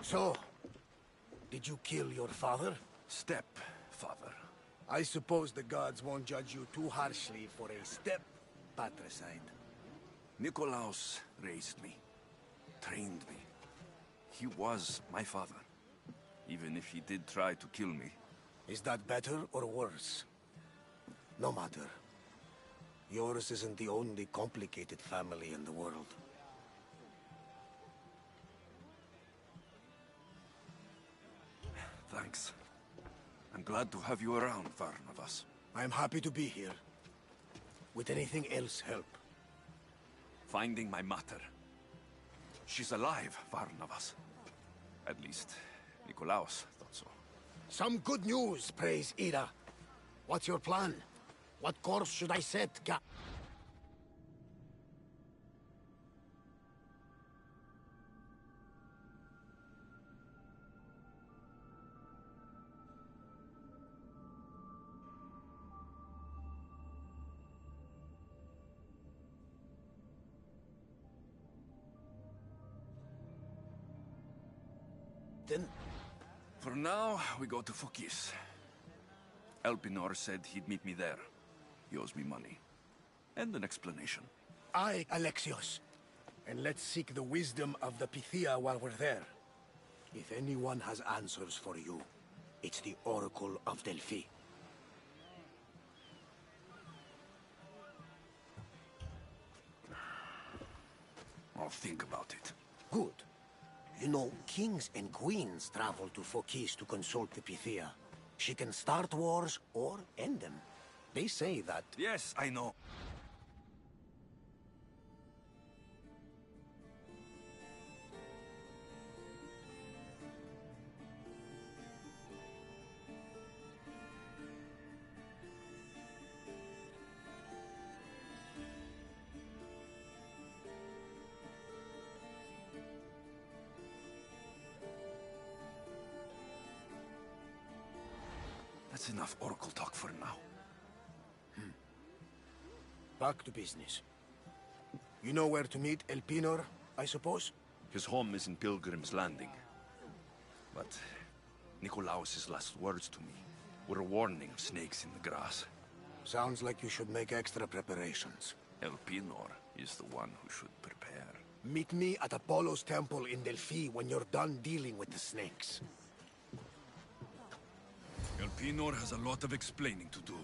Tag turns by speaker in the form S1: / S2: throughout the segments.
S1: So, did you kill your father?
S2: Stepfather.
S1: I suppose the gods won't judge you too harshly for a patricide.
S2: Nikolaos raised me, trained me. He was my father, even if he did try to kill me.
S1: Is that better or worse? No matter. Yours isn't the only complicated family in the world.
S2: Thanks. I'm glad to have you around, Varnavas.
S1: I'm happy to be here. Would anything else help?
S2: Finding my mater. She's alive, Varnavas. At least, Nikolaos thought so.
S1: Some good news, praise Ira. What's your plan? What course should I set, Then?
S2: For now, we go to Fokis. Elpinor said he'd meet me there. He owes me money. And an explanation.
S1: Aye, Alexios. And let's seek the wisdom of the Pythia while we're there. If anyone has answers for you, it's the Oracle of Delphi.
S2: I'll think about it.
S1: Good. You know, kings and queens travel to Fokis to consult the Pythia. She can start wars or end them. They say that...
S2: Yes, I know. That's enough Oracle talk for now.
S1: Back to business. You know where to meet Elpinor, I suppose?
S2: His home is in Pilgrim's Landing. But Nikolaos' last words to me were a warning of snakes in the grass.
S1: Sounds like you should make extra preparations.
S2: Elpinor is the one who should prepare.
S1: Meet me at Apollo's temple in Delphi when you're done dealing with the snakes.
S2: Elpinor has a lot of explaining to do.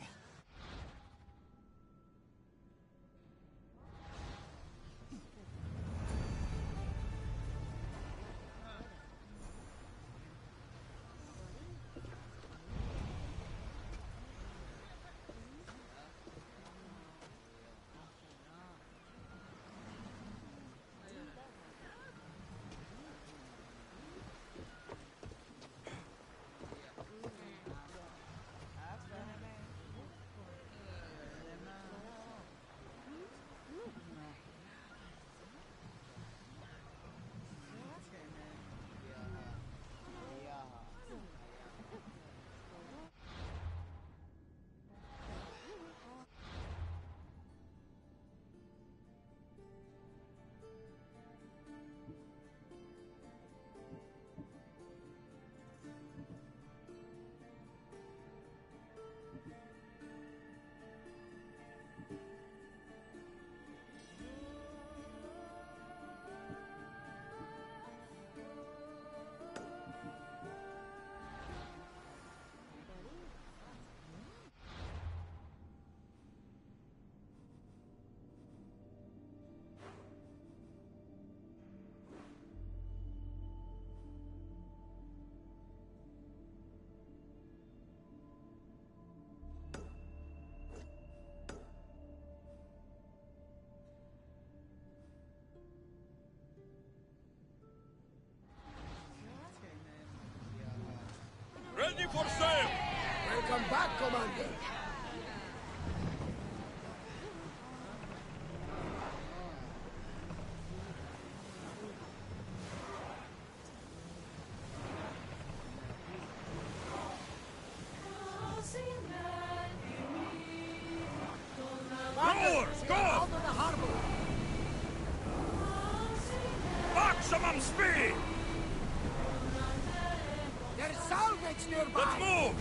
S3: Ready for sail!
S1: Welcome back, Commander!
S3: Rowers, go!
S1: Out of the harbor!
S3: Maximum speed!
S1: There's salvage nearby!
S2: Let's move!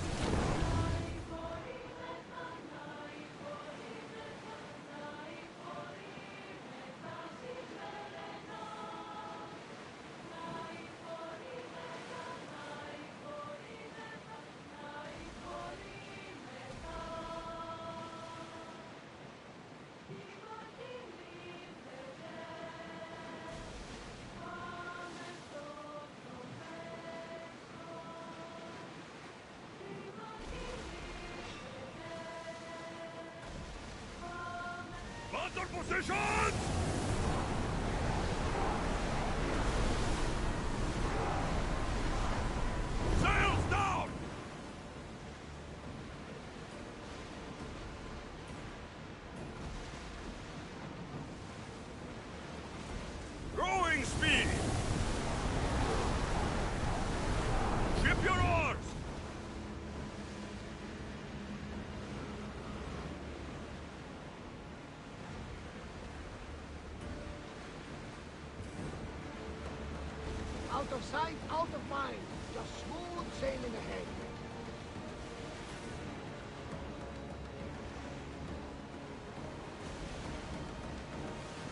S2: Battle positions! Sails down! Rowing speed! Ship your oars!
S1: Out of sight, out of mind. Just smooth sailing ahead.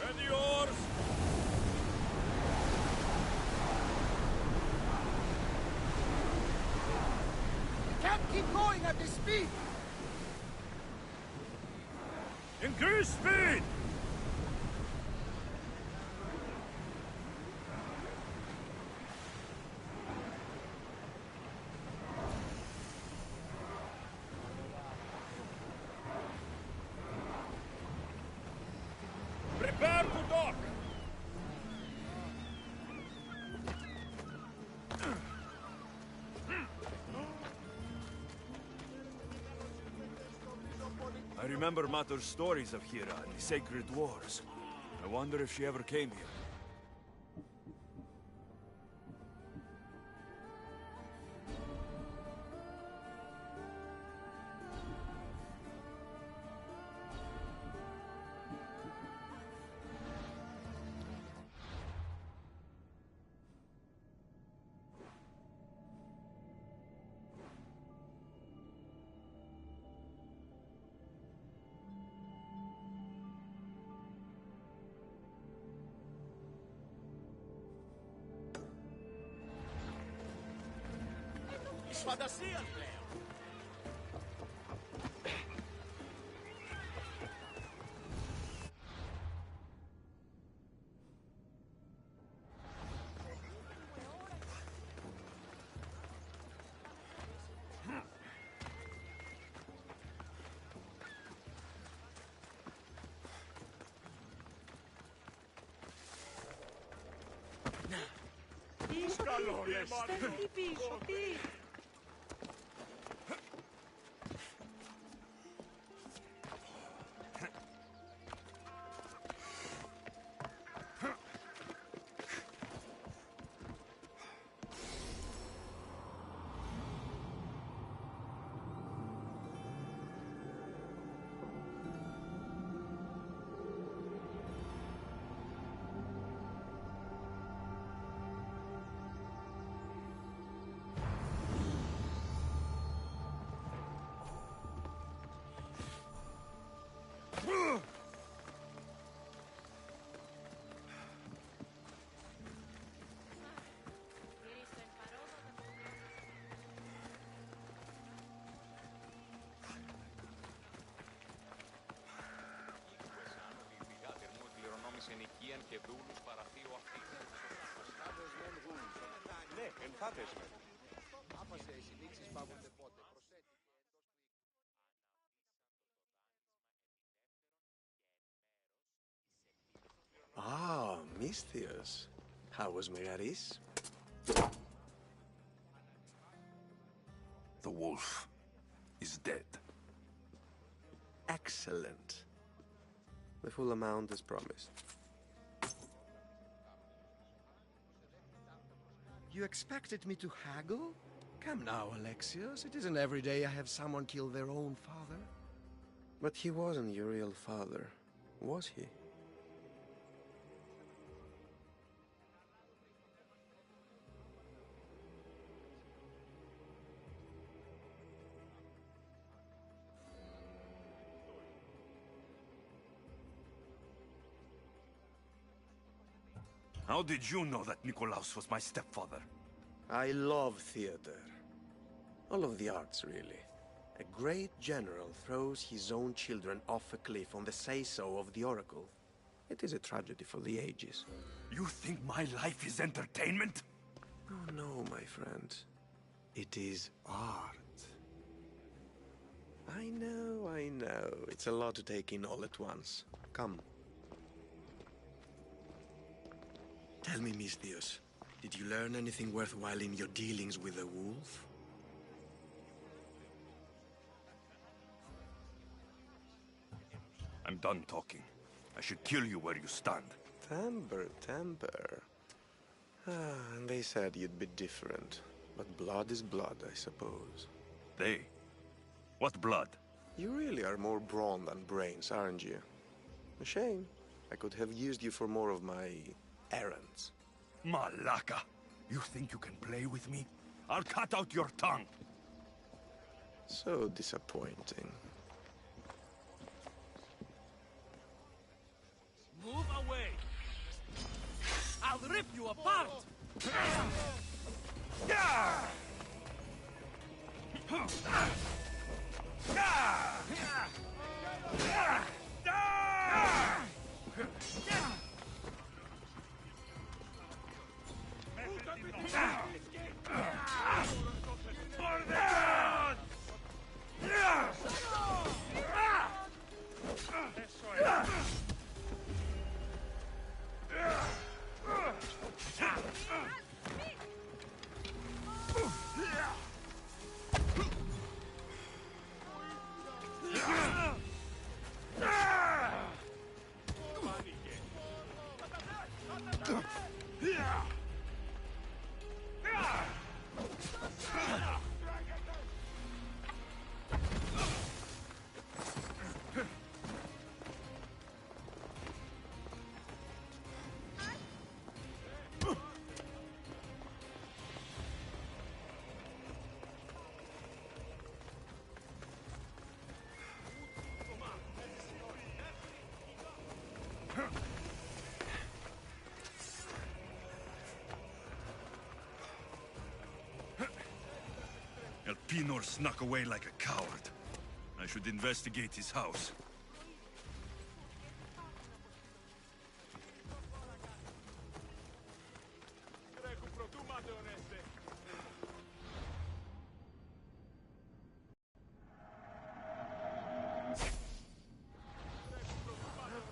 S2: Ready oars!
S1: Can't keep going at this speed!
S2: Increase speed! Prepare to dock! I remember Mato's stories of Hira and the sacred wars. I wonder if she ever came here.
S3: Φαντασίας, λέω.
S4: Τι πίσω, τι.
S3: Ενοικίαν και δούλους παραθείου αυτής.
S5: Ναι, εμφάτες με.
S1: Άφασε οι συνήξεις πάγονται πότε.
S5: Ah, Misthios. How was Megaris?
S2: The wolf is dead.
S5: Excellent. The full amount is promised. You expected me to haggle? Come now, Alexios. It isn't every day I have someone kill their own father. But he wasn't your real father, was he?
S2: How did you know that Nikolaos was my stepfather?
S5: I love theater. All of the arts, really. A great general throws his own children off a cliff on the say-so of the Oracle. It is a tragedy for the ages.
S2: You think my life is entertainment?
S5: Oh no, my friend. It is art. I know. It's a lot to take in all at once. Come. Tell me, Misthios, did you learn anything worthwhile in your dealings with the wolf?
S2: I'm done talking. I should kill you where you stand.
S5: Temper. And they said you'd be different. But blood is blood, I suppose.
S2: They? What blood?
S5: You really are more brawn than brains, aren't you? A shame. I could have used you for more of my errands.
S2: Malaka! You think you can play with me? I'll cut out your tongue!
S5: So disappointing.
S4: Move away! I'll rip you apart!
S2: Elpinor snuck away like a coward. I should investigate his house.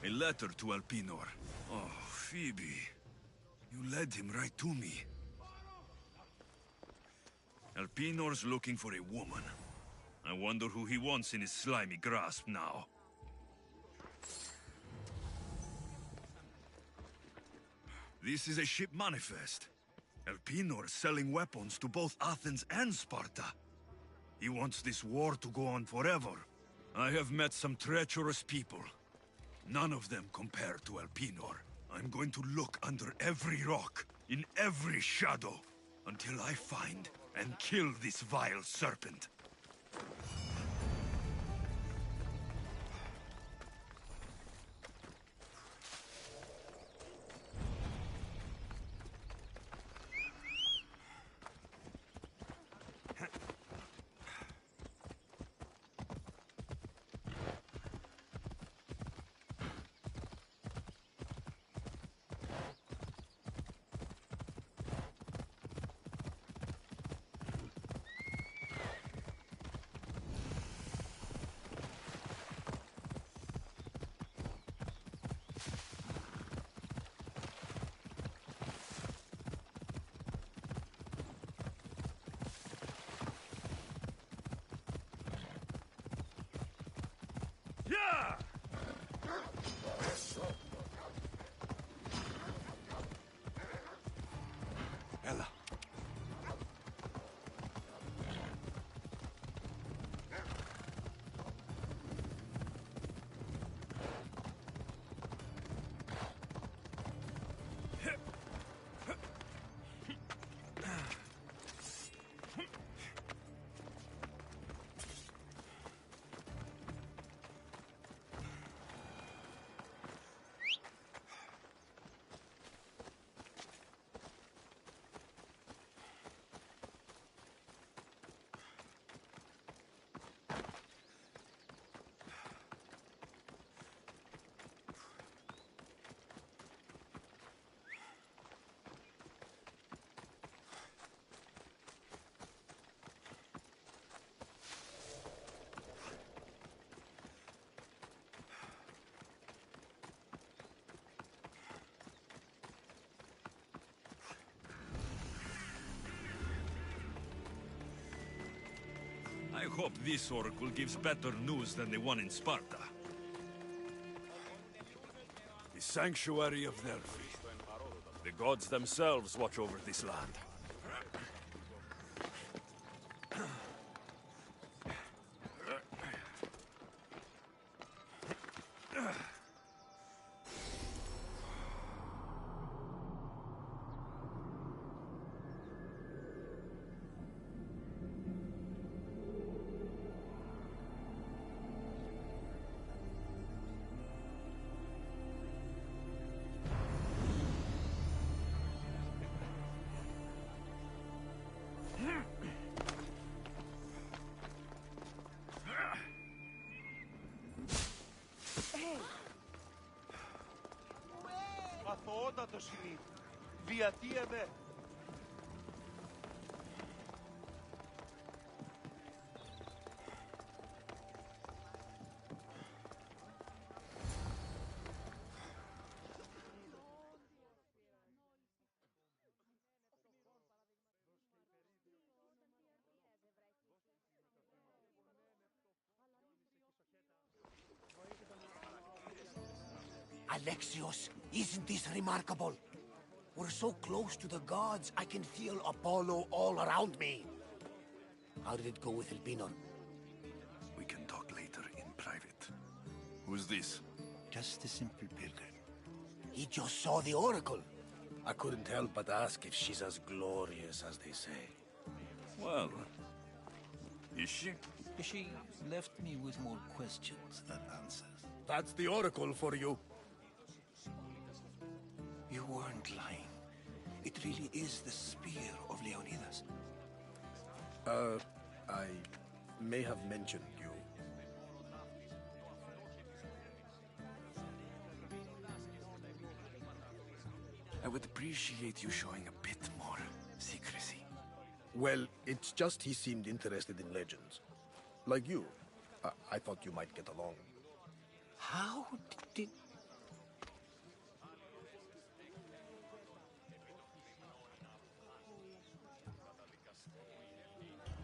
S2: A letter to Elpinor. Oh, Phoebe. You led him right to me. Elpinor's looking for a woman. I wonder who he wants in his slimy grasp now. This is a ship manifest. Elpinor selling weapons to both Athens and Sparta. He wants this war to go on forever. I have met some treacherous people. None of them compare to Elpinor. I'm going to look under every rock, in every shadow, until I find and kill this vile serpent. hope this oracle gives better news than the one in Sparta.
S1: The sanctuary of Delphi.
S2: The gods themselves watch over this land.
S4: Αθωότατος είναι. Διατίευε.
S1: Alexios, isn't this remarkable? We're so close to the gods, I can feel Apollo all around me. How did it go with Elpinor?
S2: We can talk later in private. Who's this?
S6: Just a simple pilgrim.
S1: He just saw the oracle. I couldn't help but ask if she's as glorious as they say.
S2: Well, is she?
S6: She left me with more questions than answers.
S1: That's the oracle for you.
S6: You weren't lying. It really is the spear of Leonidas.
S1: I may have mentioned you.
S2: I would appreciate you showing a bit more secrecy.
S1: Well, it's just he seemed interested in legends. Like you. I thought you might get along.
S6: How did...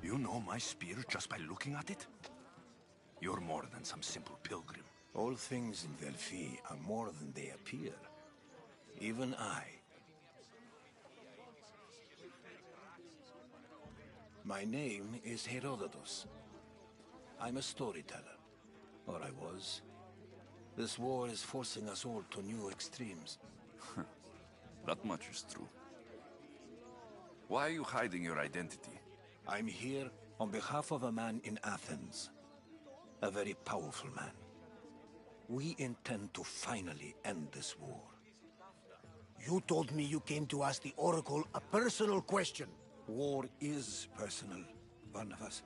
S2: You know my spear just by looking at it? You're more than some simple pilgrim.
S6: All things in Delphi are more than they appear. Even I. My name is Herodotus. I'm a storyteller. Or I was. This war is forcing us all to new extremes.
S2: That much is true. Why are you hiding your identity?
S6: I'm here on behalf of a man in Athens. A very powerful man. We intend to finally end this war.
S1: You told me you came to ask the oracle a personal question.
S6: War is personal, Barnabas.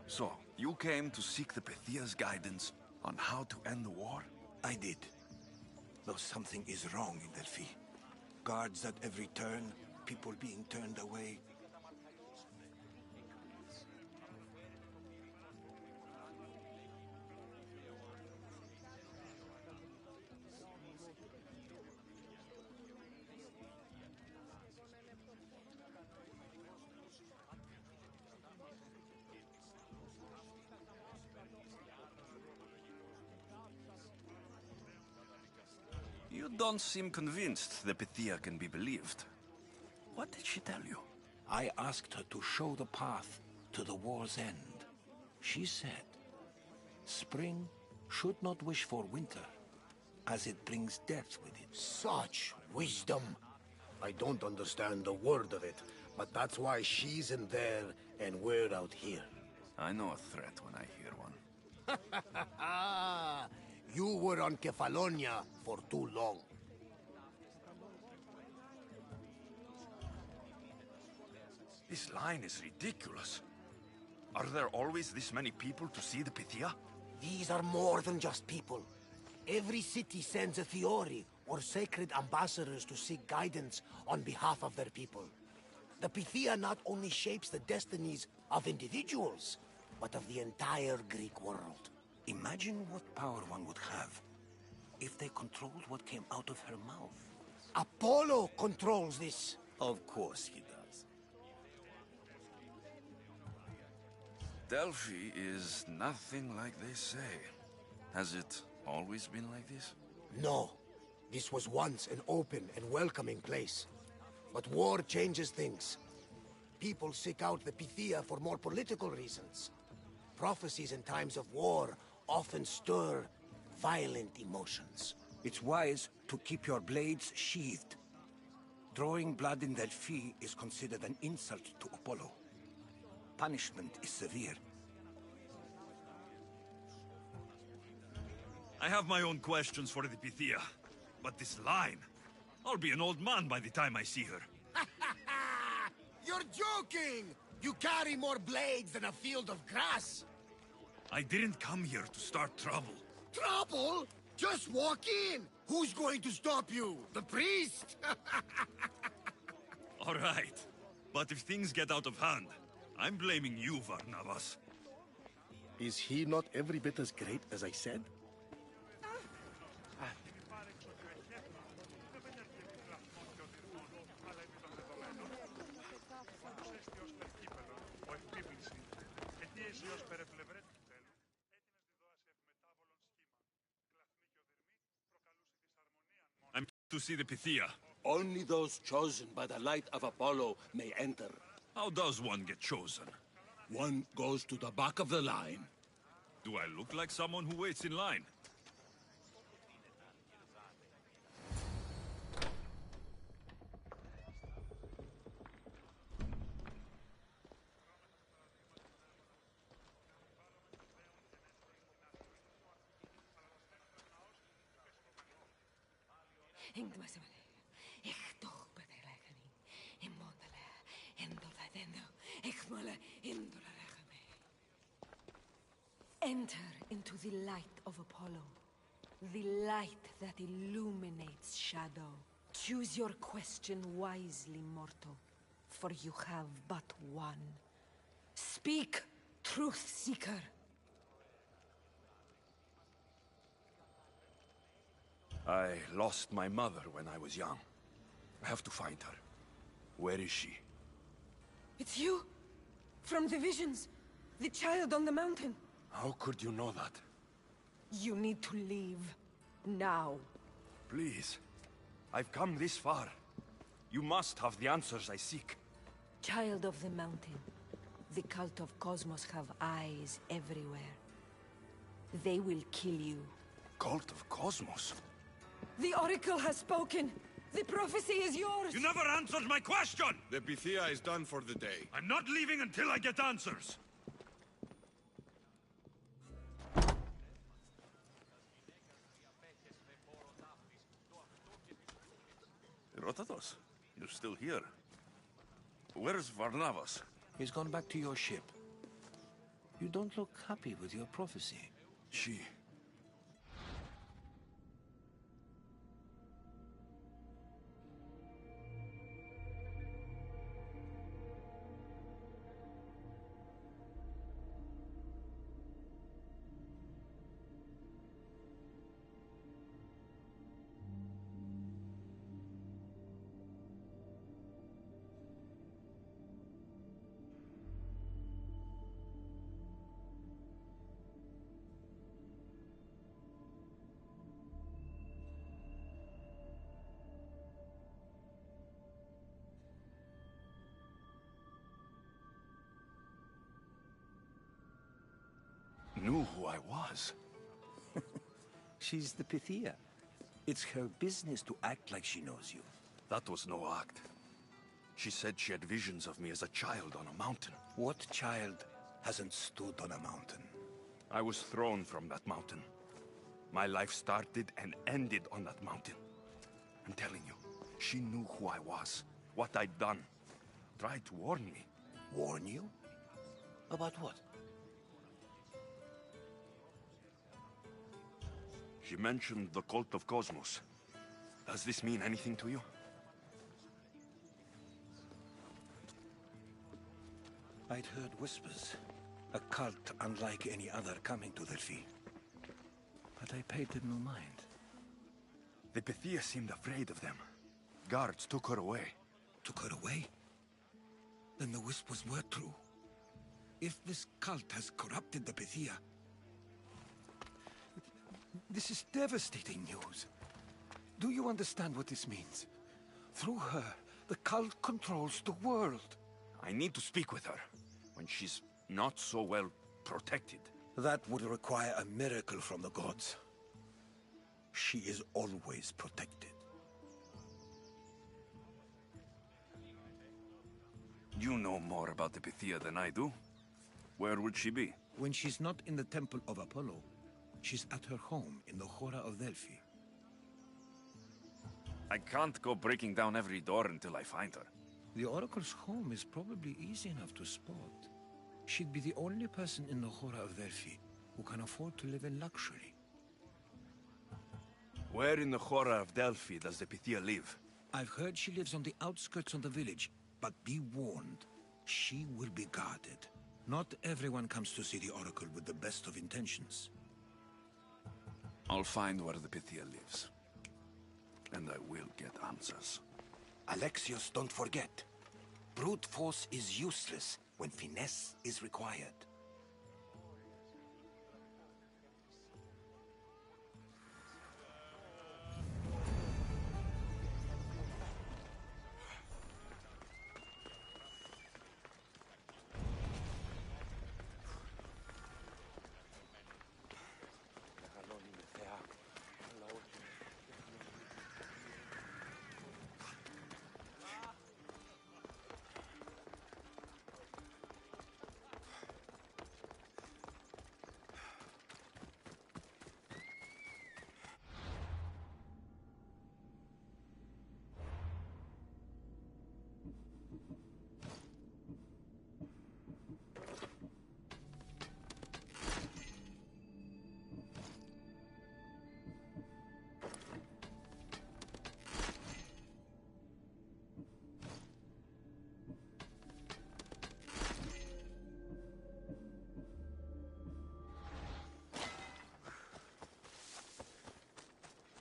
S2: So, you came to seek the Pythia's guidance on how to end the war?
S6: I did. Though something is wrong in Delphi. Guards at every turn, people being turned away.
S2: You don't seem convinced the Pythia can be believed. What did she tell you?
S6: I asked her to show the path to the war's end. She said, spring should not wish for winter, as it brings death with it.
S1: Such wisdom. I don't understand a word of it, but that's why she's in there and we're out here.
S2: I know a threat when I hear one.
S1: You were on Kefalonia for too long.
S2: This line is ridiculous. Are there always this many people to see the Pythia?
S1: These are more than just people. Every city sends a Theori or sacred ambassadors to seek guidance on behalf of their people. The Pythia not only shapes the destinies of individuals, but of the entire Greek world.
S6: Imagine what power one would have if they controlled what came out of her mouth.
S1: Apollo controls this.
S6: Of course he does.
S2: Delphi is nothing like they say. Has it always been like this?
S1: No. This was once an open and welcoming place. But war changes things. People seek out the Pythia for more political reasons. Prophecies in times of war often stir violent emotions.
S6: It's wise to keep your blades sheathed. Drawing blood in Delphi is considered an insult to Apollo. Punishment is severe.
S2: I have my own questions for the Pythia. But this line... I'll be an old man by the time I see her.
S1: You're joking! You carry more blades than a field of grass!
S2: I didn't come here to start trouble.
S1: Trouble? Just walk in! Who's going to stop you? The priest?
S2: All right. But if things get out of hand, I'm blaming you, Varnavas.
S7: Is he not every bit as great as I said?
S2: I'm to see the Pythia.
S4: Only those chosen by the light of Apollo may enter.
S2: How does one get chosen?
S4: One goes to the back of the line.
S2: Do I look like someone who waits in line?
S8: Enter into the light of Apollo, the light that illuminates shadow. Choose your question wisely, mortal, for you have but one. Speak, truth seeker.
S2: I lost my mother when I was young. I have to find her. Where is she?
S8: It's you! From the visions! The child on the mountain!
S2: How could you know that?
S8: You need to leave. Now.
S2: Please. I've come this far. You must have the answers I seek.
S8: Child of the mountain. The cult of Cosmos have eyes everywhere. They will kill you.
S2: Cult of Cosmos?
S8: The Oracle has spoken! The prophecy is yours!
S2: You never answered my question!
S9: The Pythia is done for the day.
S2: I'm not leaving until I get answers! Herodotus, you're still here. Where's Varnavas?
S6: He's gone back to your ship. You don't look happy with your prophecy.
S2: She... knew who I was.
S6: She's the Pythia. It's her business to act like she knows you.
S2: That was no act. She said she had visions of me as a child on a mountain.
S6: What child hasn't stood on a mountain?
S2: I was thrown from that mountain. My life started and ended on that mountain. I'm telling you, she knew who I was, what I'd done. Tried to warn me.
S6: Warn you? About what?
S2: She mentioned the cult of Cosmos. Does this mean anything to you?
S6: I'd heard whispers. A cult unlike any other coming to Delphi. But I paid them no mind.
S2: The Pythia seemed afraid of them. Guards took her away.
S6: Took her away? Then the whispers were true. If this cult has corrupted the Pythia... This is devastating news. Do you understand what this means? Through her, the cult controls the world.
S2: I need to speak with her, when she's not so well protected.
S6: That would require a miracle from the gods. She is always protected.
S2: You know more about the Pythia than I do. Where would she be?
S6: When she's not in the Temple of Apollo, she's at her home in the Hora of Delphi.
S2: I can't go breaking down every door until I find her.
S6: The Oracle's home is probably easy enough to spot. She'd be the only person in the Hora of Delphi who can afford to live in luxury.
S2: Where in the Hora of Delphi does the Pythia live?
S6: I've heard she lives on the outskirts of the village, but be warned, she will be guarded. Not everyone comes to see the Oracle with the best of intentions.
S2: I'll find where the Pythia lives. And I will get answers.
S6: Alexios, don't forget. Brute force is useless when finesse is required.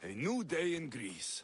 S2: A new day in Greece.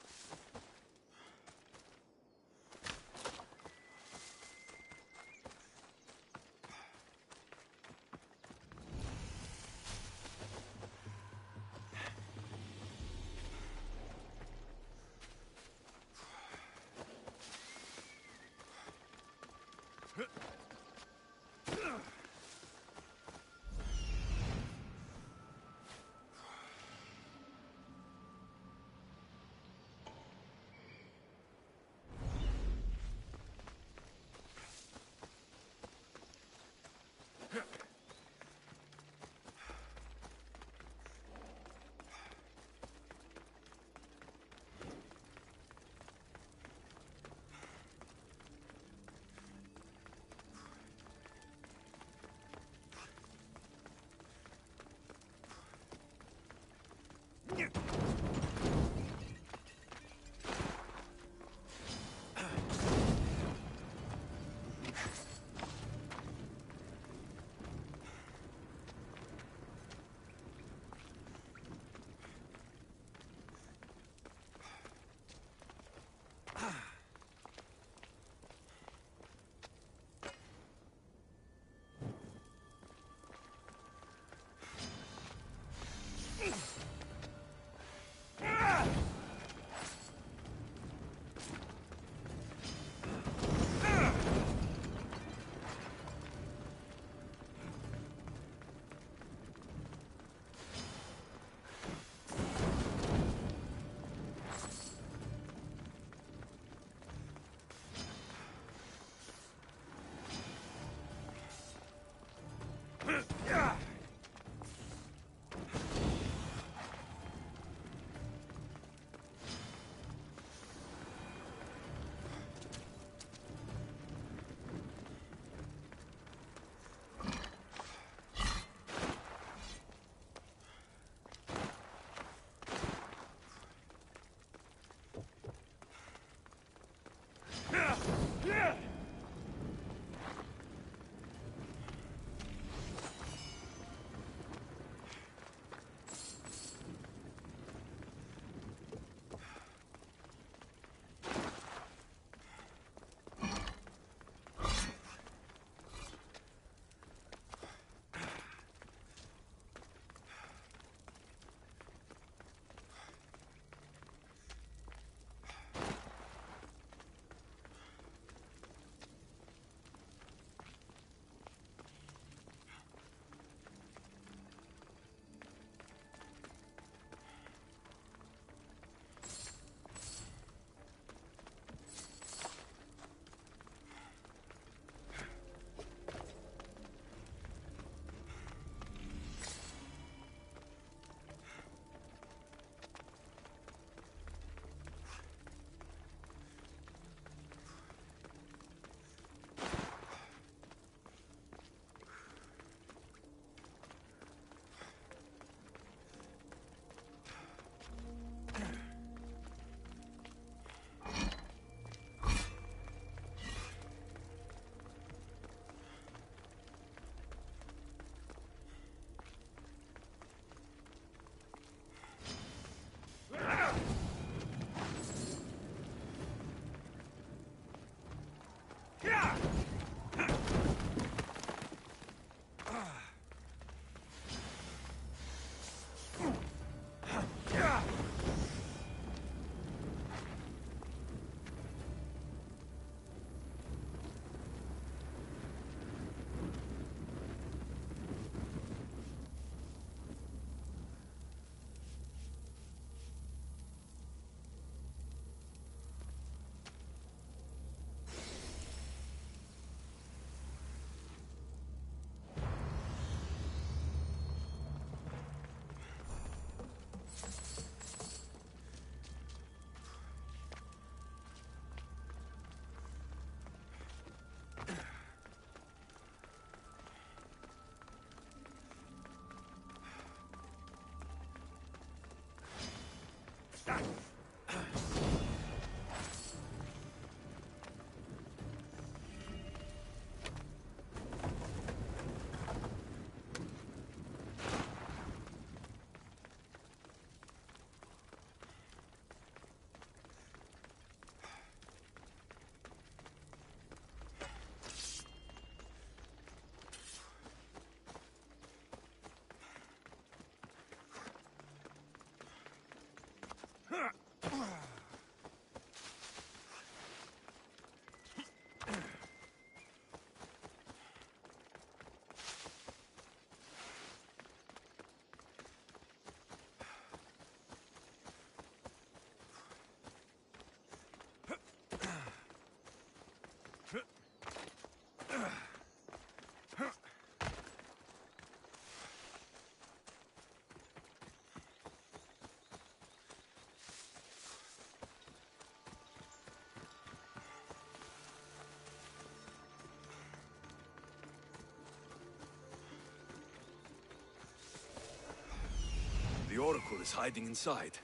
S2: is hiding inside.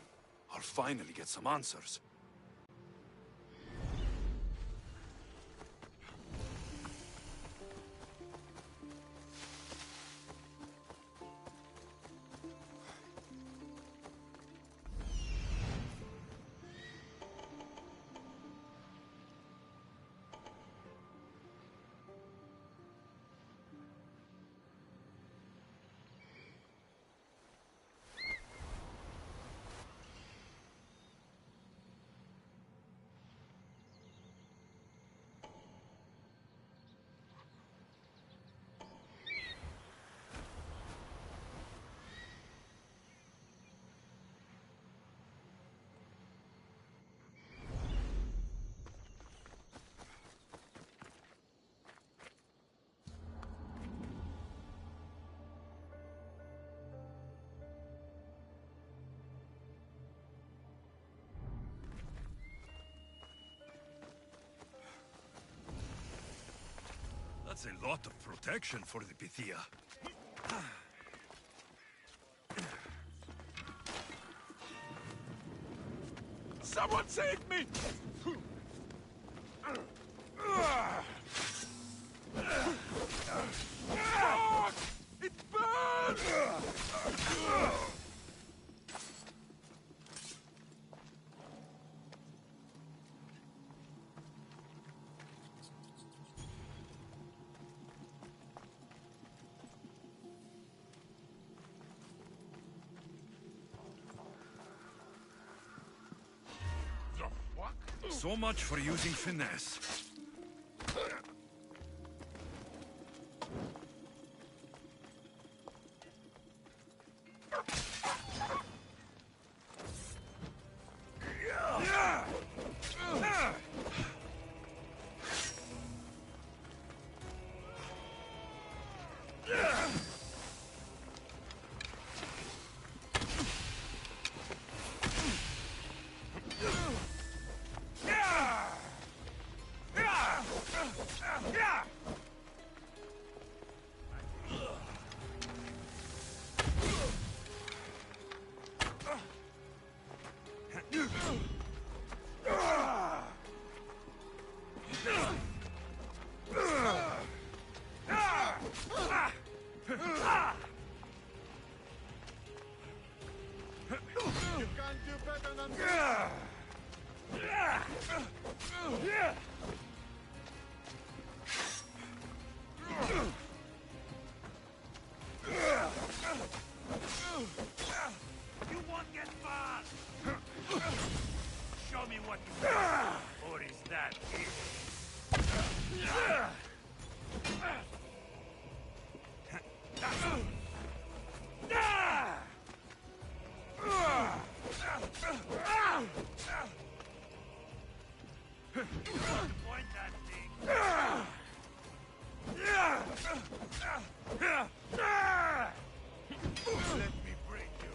S2: I'll finally get some answers. That's a lot of protection for the Pythia.
S4: Someone save me! It burns!
S2: So much for using finesse.
S9: You can't do better than this.
S4: You won't get far! Show me what you got, or is that it? Point that thing. Let me break you.